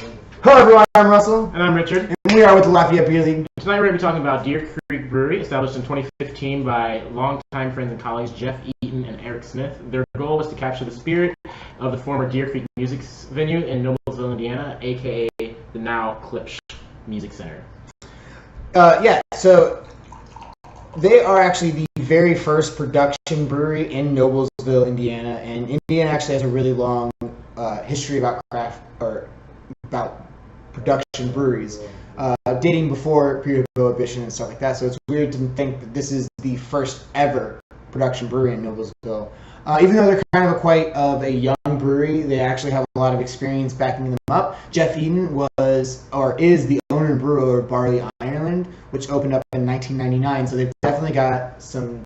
Hello everyone, I'm Russell. And I'm Richard. And we are with the Lafayette Beer League. Tonight we're going to be talking about Deer Creek Brewery, established in 2015 by longtime friends and colleagues Jeff Eaton and Eric Smith. Their goal was to capture the spirit of the former Deer Creek Music venue in Noblesville, Indiana, aka the now Klipsch Music Center. So they are actually the very first production brewery in Noblesville, Indiana, and Indiana actually has a really long history about about production breweries, dating before period of Prohibition and stuff like that. So it's weird to think that this is the first ever production brewery in Noblesville. Even though they're kind of quite of a young brewery, they actually have a lot of experience backing them up. Jeff Eaton is the owner and brewer of Barley Ireland, which opened up in 1999. So they've definitely got some,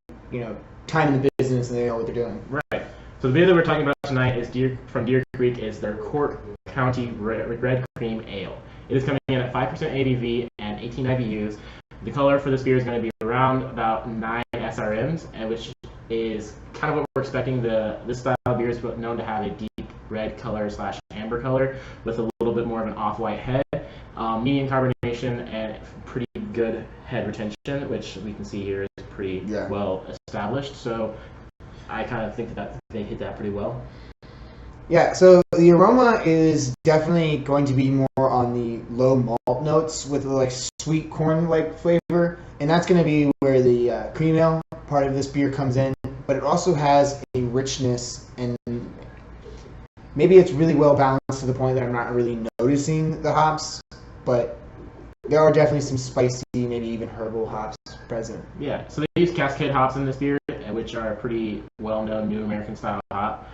time in the business, and they know what they're doing. Right. So the beer that we're talking about tonight is from Deer Creek is their Cork County Red Cream Ale. It is coming in at 5% ABV and 18 IBUs. The color for this beer is going to be around about 9 SRMs, and which is kind of what we're expecting. This style of beer is known to have a deep red color / amber color with a little bit more of an off-white head, medium carbonation, and pretty good head retention, which we can see here is pretty well established. So I kind of think that they hit that pretty well. Yeah, so the aroma is definitely going to be more on the low malt notes with like sweet corn-like flavor, and that's going to be where the cream ale part of this beer comes in. But it also has a richness, and maybe it's really well balanced to the point that I'm not really noticing the hops, but there are definitely some spicy, maybe even herbal hops present. Yeah, so they use Cascade hops in this beer, which are a pretty well-known New American style hop,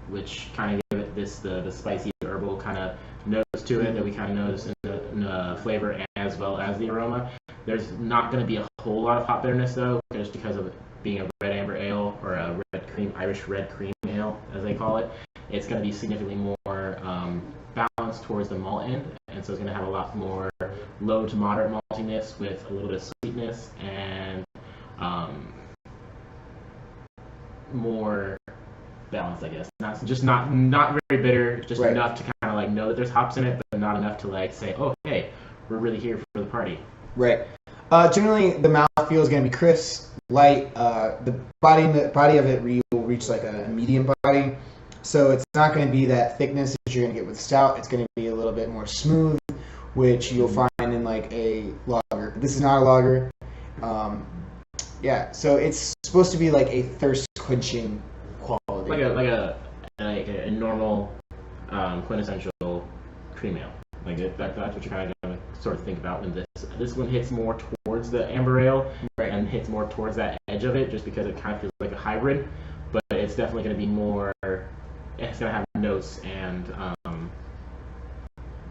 which kind of give it the spicy herbal kind of nose to it that we kind of notice in the flavor as well as the aroma. There's not going to be a whole lot of hop bitterness though, just because of it being a red amber ale or a Irish red cream ale as they call it. It's going to be significantly more balanced towards the malt end, and so it's going to have a lot more low to moderate maltiness with a little bit of sweetness and more balanced, I guess. Not very bitter, just enough to kind of like know that there's hops in it, but not enough to like say, oh hey, we're really here for the party. Right. Generally, the mouthfeel is going to be crisp, light. The body of it will reach like a medium body, so it's not going to be that thickness that you're going to get with stout. It's going to be a little bit more smooth, which you'll find in like a lager. This is not a lager. So it's supposed to be like a thirst quenching quality, like a normal quintessential cream ale. Like that's what you're kind of going to sort of think about when this one hits more towards the amber ale and hits more towards that edge of it, just because it kind of feels like a hybrid. But it's definitely going to be more. It's going to have notes and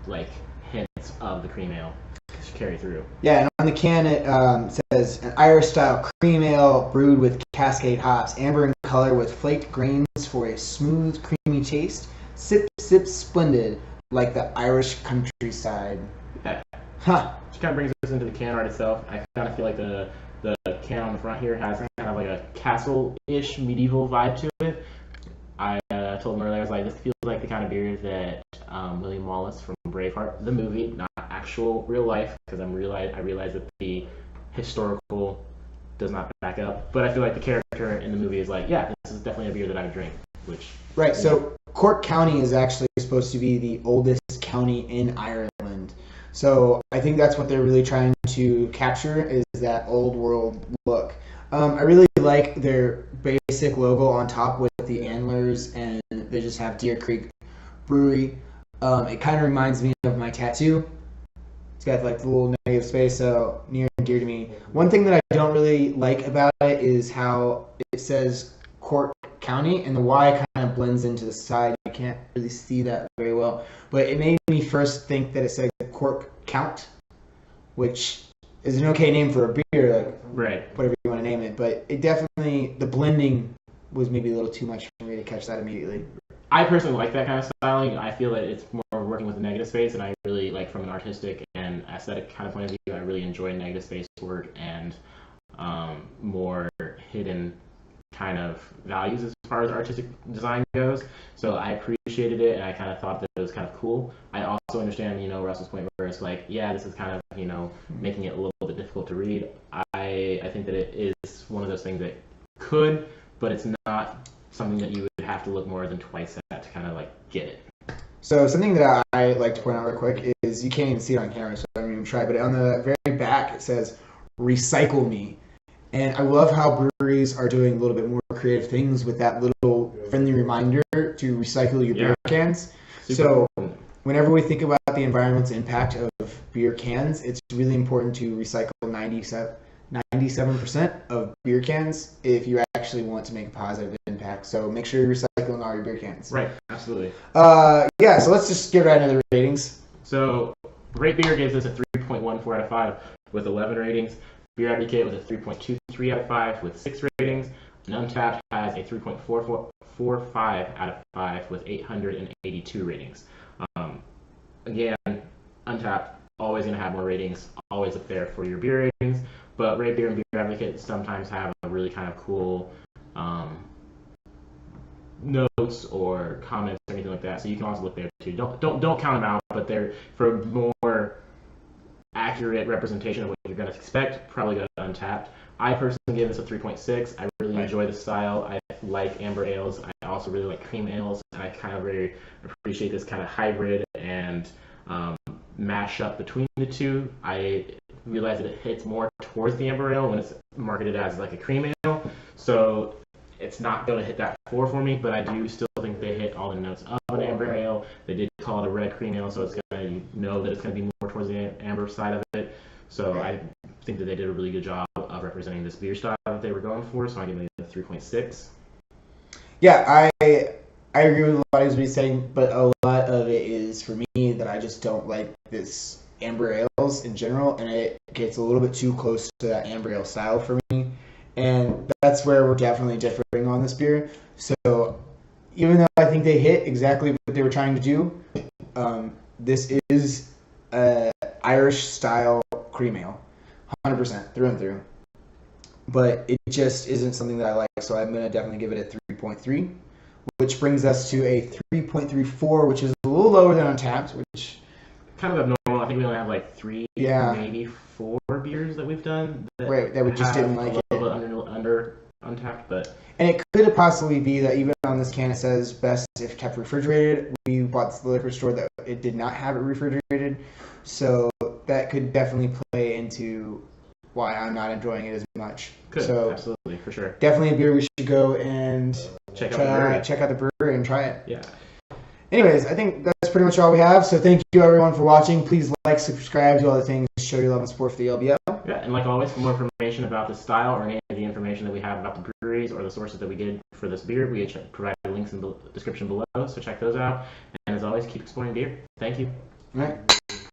like hints of the cream ale carry through. Yeah, and on the can it says an Irish style cream ale brewed with Cascade hops, amber in color with flaked grains for a smooth, creamy taste. Sip, sip, splendid, like the Irish countryside. Yeah. Huh. Which kind of brings us into the can art itself. I kind of feel like the can on the front here has kind of like a castle-ish medieval vibe to it. I told him earlier, I was like, this feels like the kind of beer that William Wallace from Braveheart, the movie, not actual real life, because I realize that the historical does not back up, but I feel like the character in the movie is like, yeah, this is definitely a beer that I would drink. Right, so Cork County is actually supposed to be the oldest county in Ireland. So I think that's what they're really trying to capture, is that old world look. I really like their basic logo on top with the antlers, and they just have Deer Creek Brewery. It kind of reminds me of my tattoo. It's got like the little negative space, so near and dear to me. One thing that I don't really like about it is how it says Cork County, and the Y kind of blends into the side. You can't really see that very well, but it made me first think that it said Cork Count, which is an okay name for a beer, like whatever you want to name it. But it definitely, the blending was maybe a little too much for me to catch that immediately. I personally like that kind of styling. I feel that it's more working with the negative space, and I really like, from an artistic and aesthetic kind of point of view, I really enjoy negative space work and more hidden kind of values as far as artistic design goes. So I appreciated it, and I kind of thought that it was kind of cool. I also understand, Russell's point where it's like, yeah, this is kind of, making it a little bit difficult to read. I think that it is one of those things that could, but it's not something that you would have to look more than twice at to kind of like get it. So something that I like to point out real quick is you can't even see it on camera, so I'm going to try, but on the very back it says, "Recycle me." And I love how breweries are doing a little bit more creative things with that little friendly reminder to recycle your beer cans. So whenever we think about the environmental impact of beer cans, it's really important to recycle 97% of beer cans if you actually want to make a positive impact. So make sure you're recycling all your beer cans. Right, absolutely. Yeah, so let's just get right into the ratings. So Great Beer gives us a 3.14 out of 5 with 11 ratings. Beer Advocate with a 3.23 out of 5 with 6 ratings. And Untapped has a 3.45 out of 5 with 882 ratings. Again, Untapped, always going to have more ratings, always up there for your beer ratings. But Great Beer and Beer Advocate sometimes have a really kind of cool notes or comments or anything like that. So you can also look there too. Don't count them out, but they're for more accurate representation of what you're going to expect. Probably go to Untapped. I personally give this a 3.6. I really enjoy the style. I like amber ales. I also really like cream ales, and I kind of very appreciate this kind of hybrid and mash up between the two. I realize that it hits more towards the amber ale when it's marketed as like a cream ale. So it's not going to hit that 4 for me, but I do still think they hit all the notes of an amber ale. They did call it a red cream ale, so it's going to that it's going to be more towards the amber side of it. So I think that they did a really good job of representing this beer style that they were going for. So I give it a 3.6. Yeah, I agree with a lot of what he's saying, but a lot of it is for me that I just don't like this amber ales in general, and it gets a little bit too close to that amber ale style for me. And that's where we're definitely differing on this beer. So even though I think they hit exactly what they were trying to do, this is Irish style cream ale, 100% through and through. But it just isn't something that I like, so I'm going to definitely give it a 3.3, which brings us to a 3.34, which is a little lower than Untapped, which kind of abnormal. I think we only have like 3, maybe 4 beers that we've done that we just didn't like it. A little bit under Untapped, but and it could possibly be that even on this can it says best if kept refrigerated. We bought the liquor store that it did not have it refrigerated, so that could definitely play into why I'm not enjoying it as much. So absolutely, for sure. Definitely a beer we should go and check out the brewery and try it. Yeah. Anyways, I think that's pretty much all we have. So thank you everyone for watching. Please like, subscribe, do all the things, show your love and support for the LBL. Yeah, and like always, for more information about the style or any of the information that we have about the breweries or the sources that we did for this beer, we provide links in the description below, so check those out. And as always, keep exploring beer. Thank you. All right.